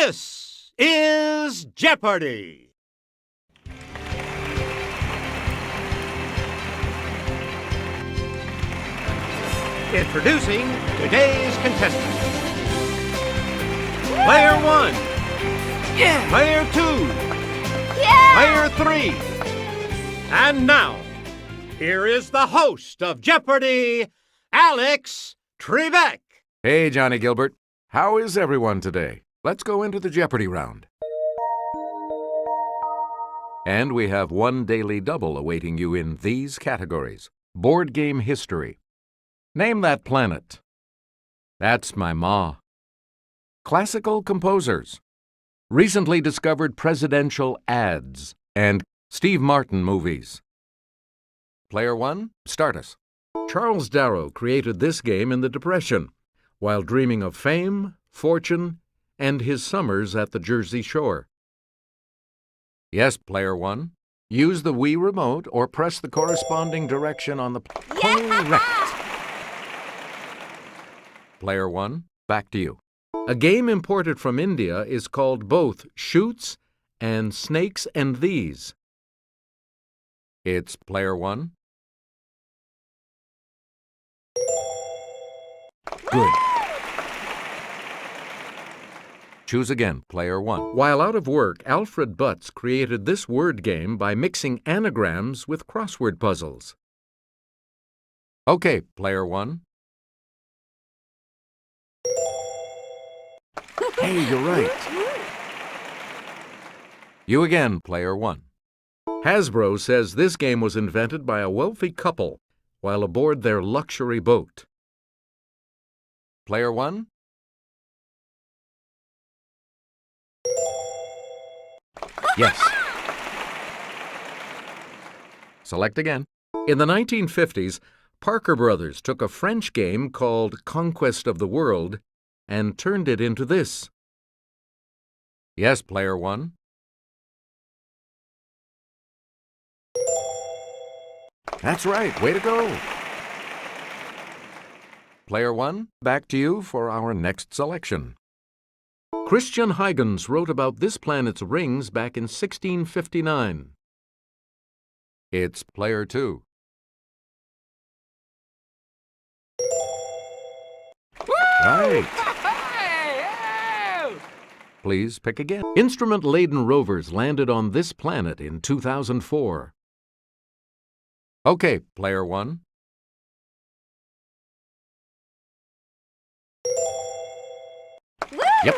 This is Jeopardy! Introducing today's contestants. Player 1. Yeah. Player 2. Yeah. Player 3. And now, here is the host of Jeopardy, Alex Trebek. Hey, Johnny Gilbert. How is everyone today? Let's go into the Jeopardy round. And we have one daily double awaiting you in these categories. Board game history. Name that planet. That's my ma. Classical composers. Recently discovered presidential ads and Steve Martin movies. Player 1, start us. Charles Darrow created this game in the Depression while dreaming of fame, fortune, and his summers at the Jersey Shore. Yes, Player 1. Use the Wii remote or press the corresponding direction on the... Correct. Player 1, back to you. A game imported from India is called both Shoots and Snakes and These. It's Player 1. Good. Choose again, Player 1. While out of work, Alfred Butts created this word game by mixing anagrams with crossword puzzles. Okay, Player 1. Hey, you're right. You again, Player 1. Hasbro says this game was invented by a wealthy couple while aboard their luxury boat. Player 1. Yes. Select again. In the 1950s, Parker Brothers took a French game called Conquest of the World and turned it into this. Yes, Player 1. That's right. Way to go. Player 1, back to you for our next selection. Christian Huygens wrote about this planet's rings back in 1659. It's Player 2. Right. Please pick again. Instrument-laden rovers landed on this planet in 2004. Okay, Player 1. Yep.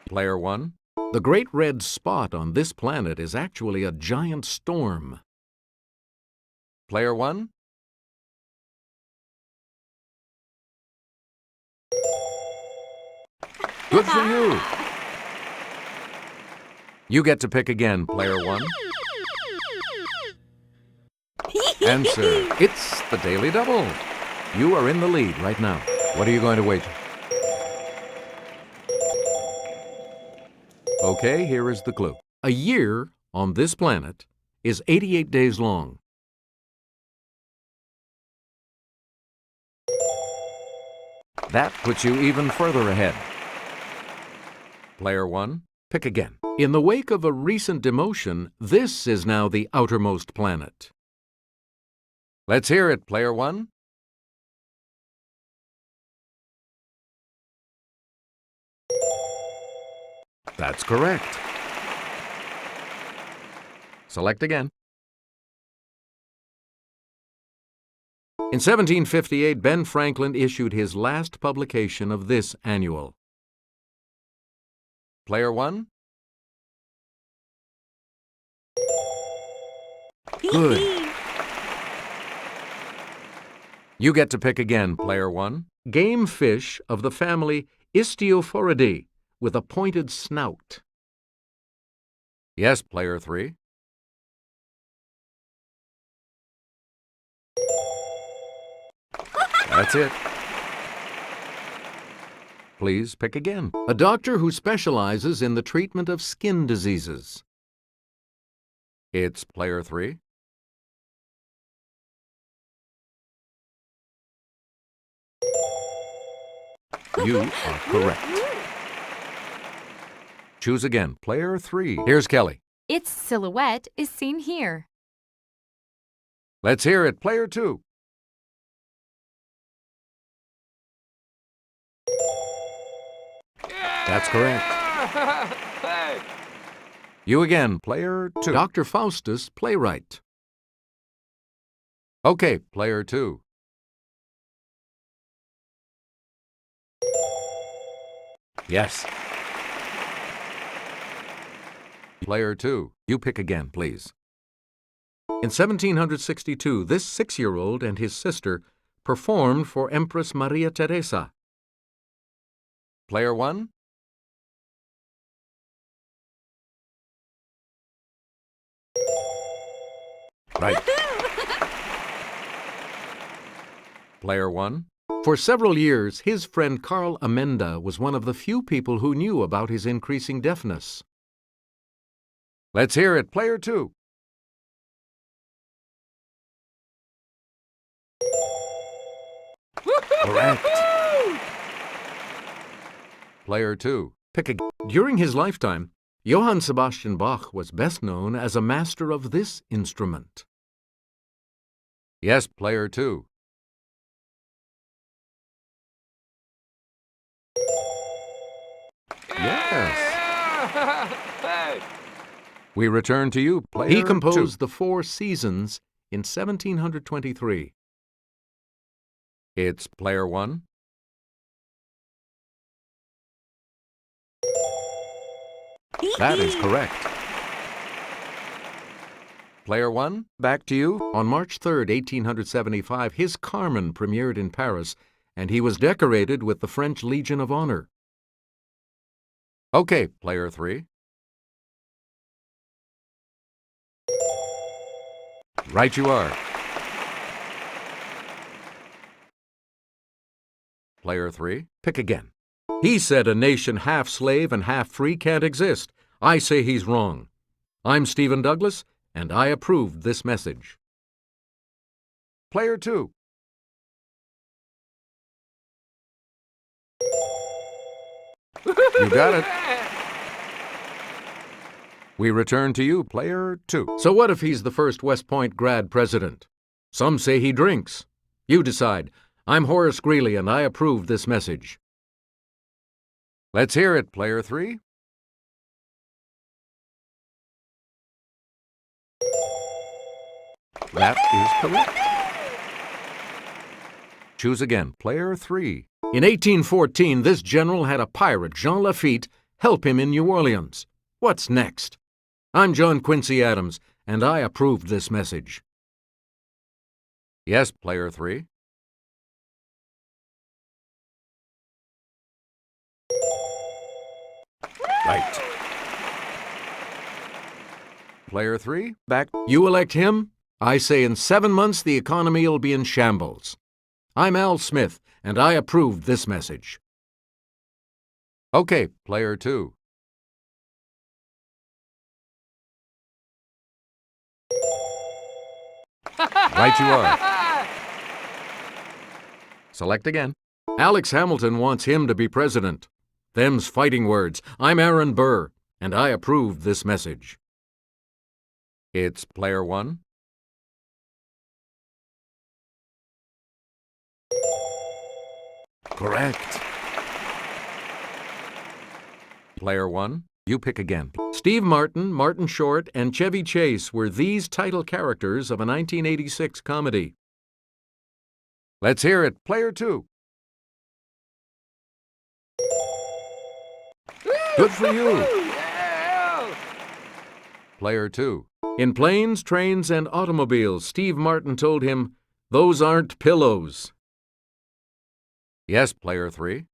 Player 1. The great red spot on this planet is actually a giant storm. Player 1. Good for you. You get to pick again, Player 1. Answer. It's the Daily Double. You are in the lead right now. What are you going to wager? Okay, here is the clue. A year on this planet is 88 days long. That puts you even further ahead. Player 1, pick again. In the wake of a recent demotion, this is now the outermost planet. Let's hear it, Player 1. That's correct. Select again. In 1758, Ben Franklin issued his last publication of this annual. Player 1. Good. You get to pick again, Player 1. Game fish of the family Istiophoridae with a pointed snout. Yes, Player 3. That's it. Please pick again. A doctor who specializes in the treatment of skin diseases. It's Player 3. You are correct. Choose again. Player 3. Here's Kelly. Its silhouette is seen here. Let's hear it. Player 2. That's correct. You again. Player 2. Dr. Faustus, playwright. Okay, player 2. Yes. Player 2. You pick again, please. In 1762, this 6-year-old and his sister performed for Empress Maria Theresa. Player 1. Right. Player 1. For several years, his friend Carl Amenda was one of the few people who knew about his increasing deafness. Let's hear it. Player 2. Correct. Player 2. Pick again. During his lifetime, Johann Sebastian Bach was best known as a master of this instrument. Yes, player 2. Yes. We return to you, player 2. He composed the Four Seasons in 1723. It's player 1. That is correct. Player 1, back to you. On March 3rd, 1875, his Carmen premiered in Paris, and he was decorated with the French Legion of Honor. Okay, player 3. Right you are. Player 3, pick again. He said a nation half slave and half free can't exist. I say he's wrong. I'm Stephen Douglas, and I approved this message. Player 2. You got it. We return to you, player 2. So what if he's the first West Point grad president? Some say he drinks. You decide. I'm Horace Greeley, and I approve this message. Let's hear it, player 3. That is correct. Choose again, player 3. In 1814, this general had a pirate, Jean Lafitte, help him in New Orleans. What's next? I'm John Quincy Adams, and I approved this message. Yes, player 3. Right. Player 3, back. You elect him? I say in 7 months the economy will be in shambles. I'm Al Smith, and I approved this message. Okay, player 2. Right you are. Select again. Alex Hamilton wants him to be president. Them's fighting words. I'm Aaron Burr, and I approved this message. It's player 1. Correct. Player 1, you pick again. Steve Martin, Martin Short, and Chevy Chase were these title characters of a 1986 comedy. Let's hear it. Player 2. Good for you. Player 2. In Planes, Trains, and Automobiles, Steve Martin told him, "Those aren't pillows." Yes, player 3.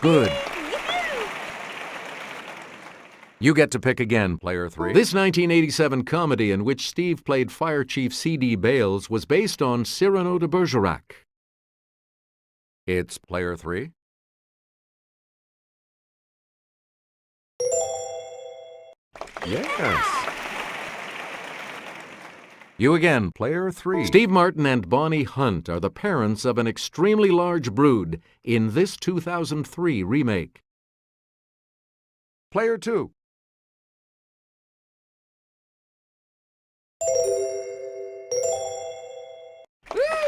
Good. You get to pick again, player 3. This 1987 comedy in which Steve played Fire Chief C.D. Bales was based on Cyrano de Bergerac. It's player 3. Yes. You again, player 3. Steve Martin and Bonnie Hunt are the parents of an extremely large brood in this 2003 remake. Player 2.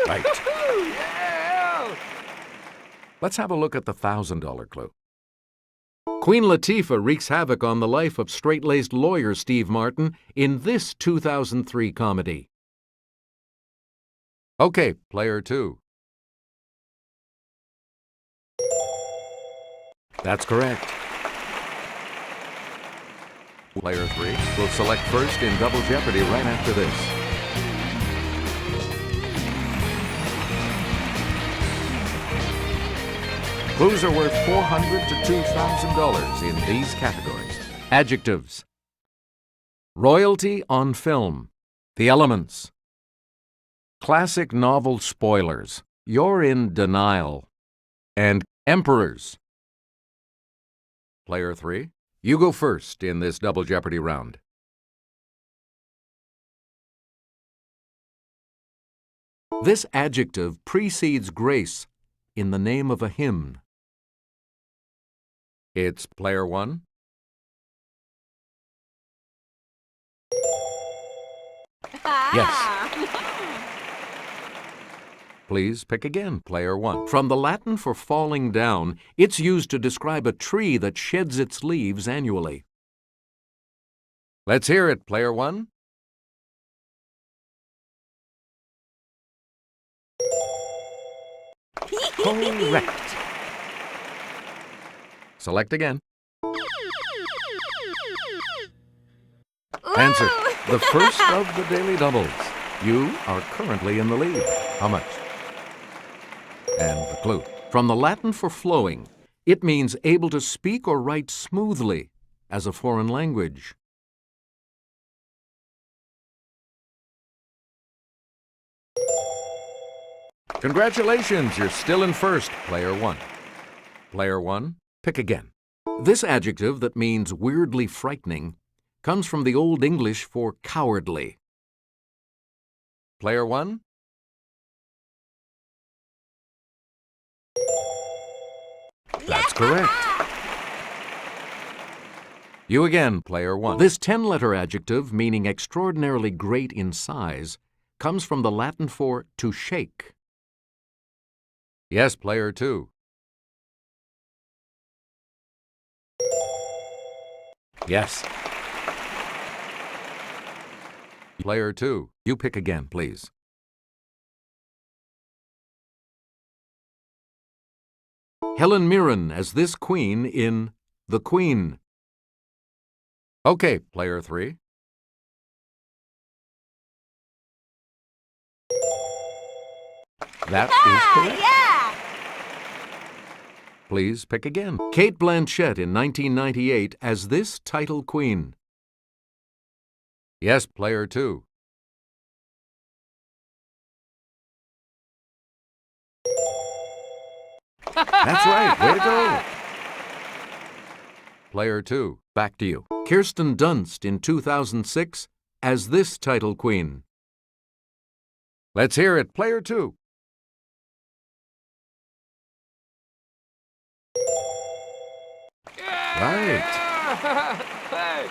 Right. Yeah! Let's have a look at the $1,000 clue. Queen Latifah wreaks havoc on the life of straight-laced lawyer Steve Martin in this 2003 comedy. Okay, player 2. That's correct. Player 3 will select first in Double Jeopardy right after this. Clues are worth $400 to $2,000 in these categories. Adjectives. Royalty on film. The Elements. Classic novel spoilers. You're in denial. And emperors. Player 3, you go first in this Double Jeopardy round. This adjective precedes grace in the name of a hymn. It's player 1. Yes. Please pick again, player 1. From the Latin for falling down, it's used to describe a tree that sheds its leaves annually. Let's hear it, player 1. Correct. Select again. Answer. The first of the daily doubles. You are currently in the lead. How much? And the clue. From the Latin for flowing, it means able to speak or write smoothly as a foreign language. Congratulations, you're still in first, player 1. Player 1, pick again. This adjective that means weirdly frightening comes from the Old English for cowardly. Player 1? That's correct. You again, player 1. This 10-letter adjective, meaning extraordinarily great in size, comes from the Latin for to shake. Yes, player 2. Yes. Player 2, you pick again, please. Helen Mirren as this queen in The Queen. Okay, player 3. That is correct. Yeah! Please pick again. Kate Blanchett in 1998 as this title queen. Yes, player 2. That's right. Way to go. Player 2, back to you. Kirsten Dunst in 2006 as this title queen. Let's hear it, player 2. Right. Hey!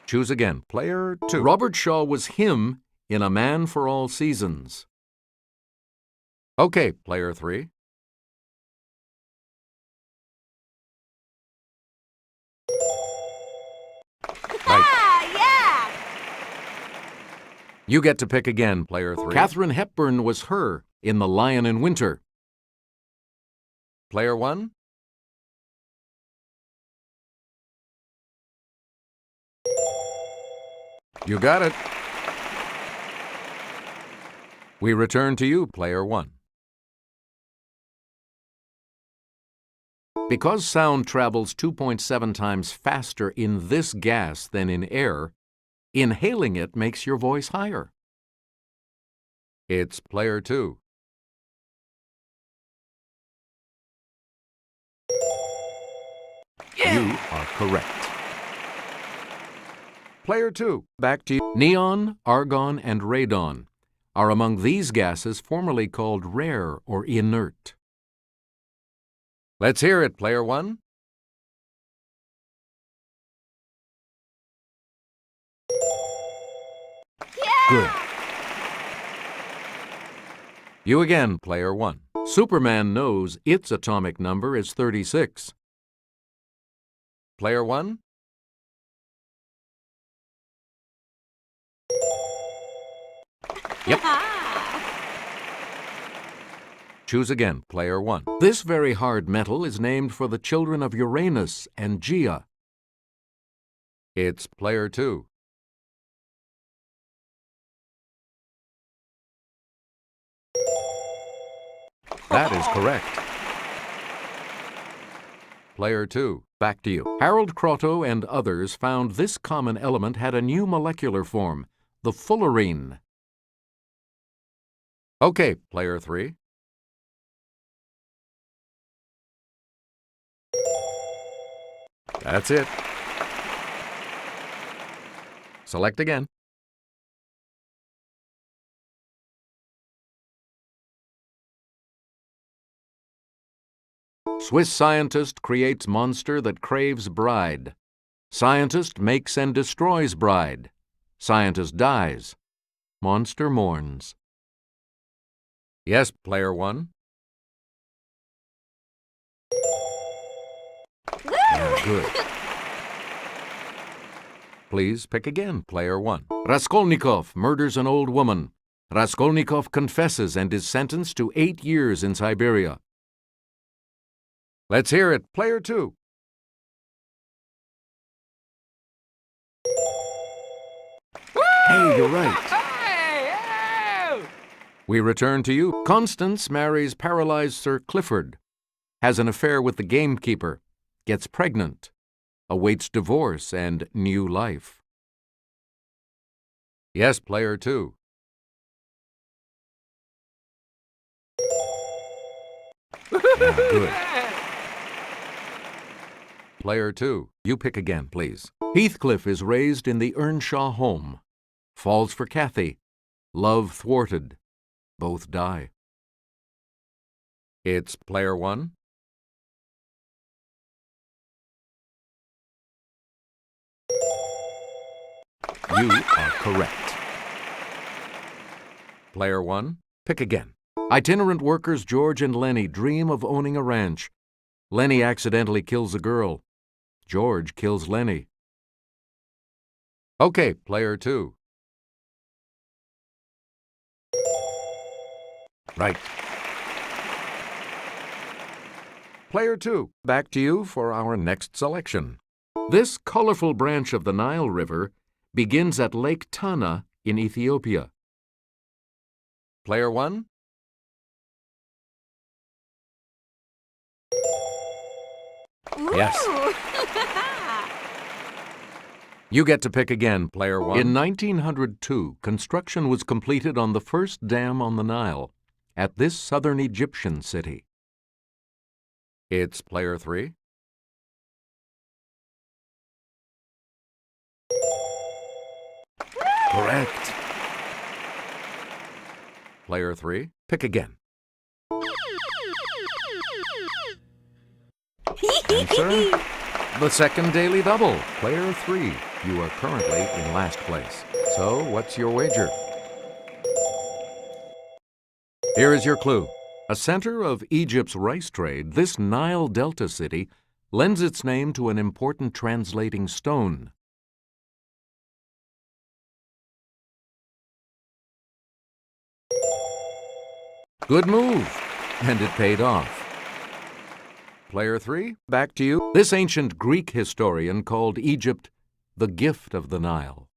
Choose again, player 2. Robert Shaw was him in A Man for All Seasons. Okay, player 3. Right. Yeah! You get to pick again, player 3. Katharine Hepburn was her in The Lion in Winter. Player 1. You got it. We return to you, player 1. Because sound travels 2.7 times faster in this gas than in air, inhaling it makes your voice higher. It's player 2. You are correct. Player 2, back to you. Neon, argon, and radon are among these gases formerly called rare or inert. Let's hear it, Player 1. Good. You again, Player 1. Superman knows its atomic number is 36. Player 1. Yep. Choose again, Player 1. This very hard metal is named for the children of Uranus and Gaia. It's Player 2. That is correct. Player 2, back to you. Harold Kroto and others found this common element had a new molecular form, the fullerene. Okay, Player 3. That's it. Select again. Swiss scientist creates monster that craves bride. Scientist makes and destroys bride. Scientist dies. Monster mourns. Yes, Player 1. Yeah, good. Please pick again, Player 1. Raskolnikov murders an old woman. Raskolnikov confesses and is sentenced to 8 years in Siberia. Let's hear it, Player 2. Hey, you're right. Hey! We return to you. Constance marries paralyzed Sir Clifford, has an affair with the gamekeeper, gets pregnant, awaits divorce and new life. Yes, Player 2. Yeah, good. Player 2, you pick again, please. Heathcliff is raised in the Earnshaw home. Falls for Cathy. Love thwarted. Both die. It's Player 1. You are correct. Player 1, pick again. Itinerant workers George and Lenny dream of owning a ranch. Lenny accidentally kills a girl. George kills Lenny. Okay, Player 2. Right. Player 2, back to you for our next selection. This colorful branch of the Nile River begins at Lake Tana in Ethiopia. Player 1. Yes. You get to pick again, Player 1. In 1902, construction was completed on the first dam on the Nile at this southern Egyptian city. It's Player 3. Correct. Player 3, pick again. Answer? The second daily double. Player 3, you are currently in last place. So, what's your wager? Here is your clue. A center of Egypt's rice trade, this Nile Delta city lends its name to an important translating stone. Good move, and it paid off. Player 3, back to you. This ancient Greek historian called Egypt the gift of the Nile.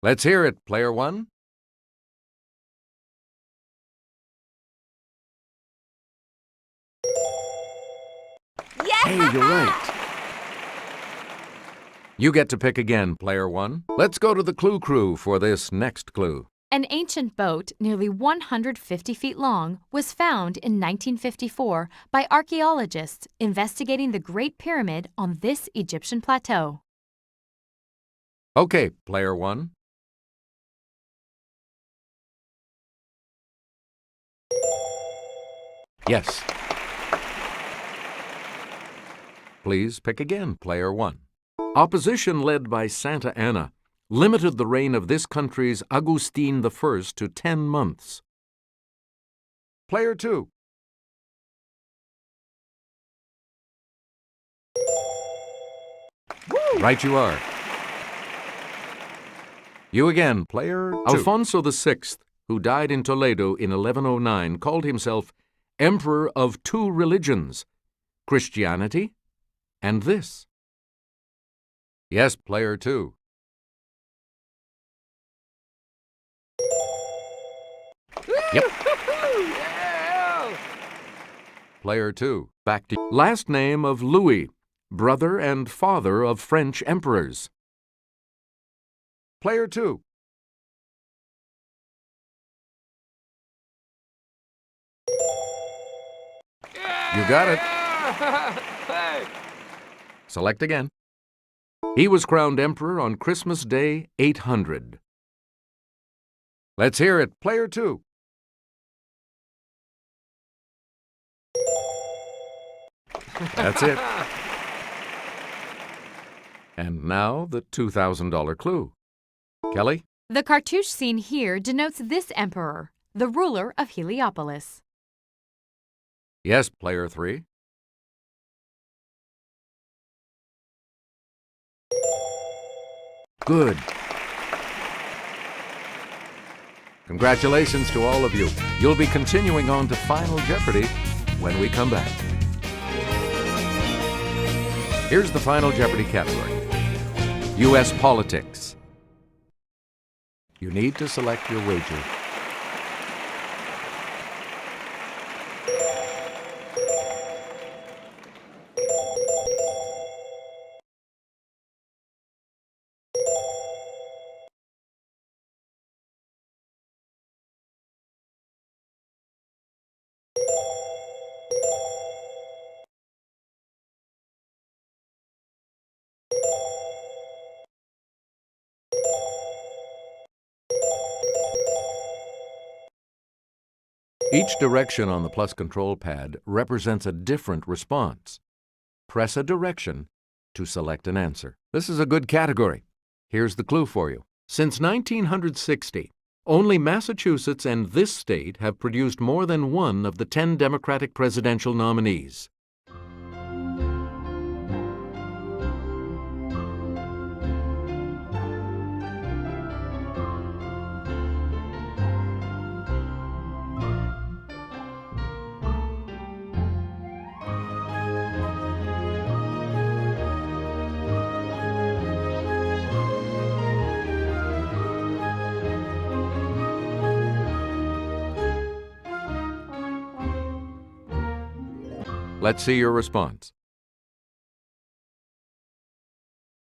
Let's hear it, Player 1. Yeah! Hey, you're right. You get to pick again, Player 1. Let's go to the Clue Crew for this next clue. An ancient boat nearly 150 feet long was found in 1954 by archaeologists investigating the Great Pyramid on this Egyptian plateau. Okay, player 1. Yes. Please pick again, player 1. Opposition led by Santa Anna limited the reign of this country's Agustin I to 10 months. Player 2. Right you are. You again, player 2. Alfonso VI, who died in Toledo in 1109, called himself Emperor of two religions, Christianity and this. Yes, player 2. Yep. Yeah. Player 2. Back to last name of Louis, brother and father of French emperors. Player 2. You got it. Hey. Select again. He was crowned emperor on Christmas Day 800. Let's hear it, player 2. That's it. And now the $2,000 clue. Kelly? The cartouche seen here denotes this emperor, the ruler of Heliopolis. Yes, player 3. Good. Congratulations to all of you. You'll be continuing on to Final Jeopardy when we come back. Here's the Final Jeopardy category. U.S. politics. You need to select your wager. Each direction on the plus control pad represents a different response. Press a direction to select an answer. This is a good category. Here's the clue for you. Since 1960, only Massachusetts and this state have produced more than one of the 10 Democratic presidential nominees. Let's see your response.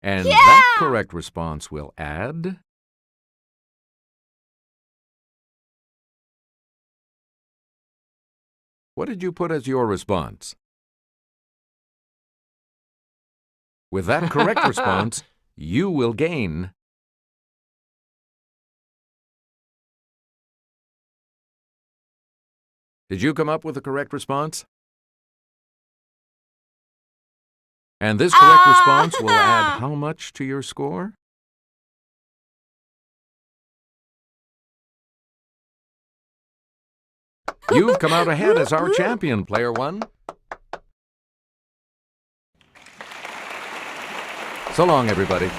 And that correct response will add... What did you put as your response? With that correct response, you will gain... Did you come up with the correct response? And this correct response will add how much to your score? You've come out ahead as our champion, player 1. So long, everybody.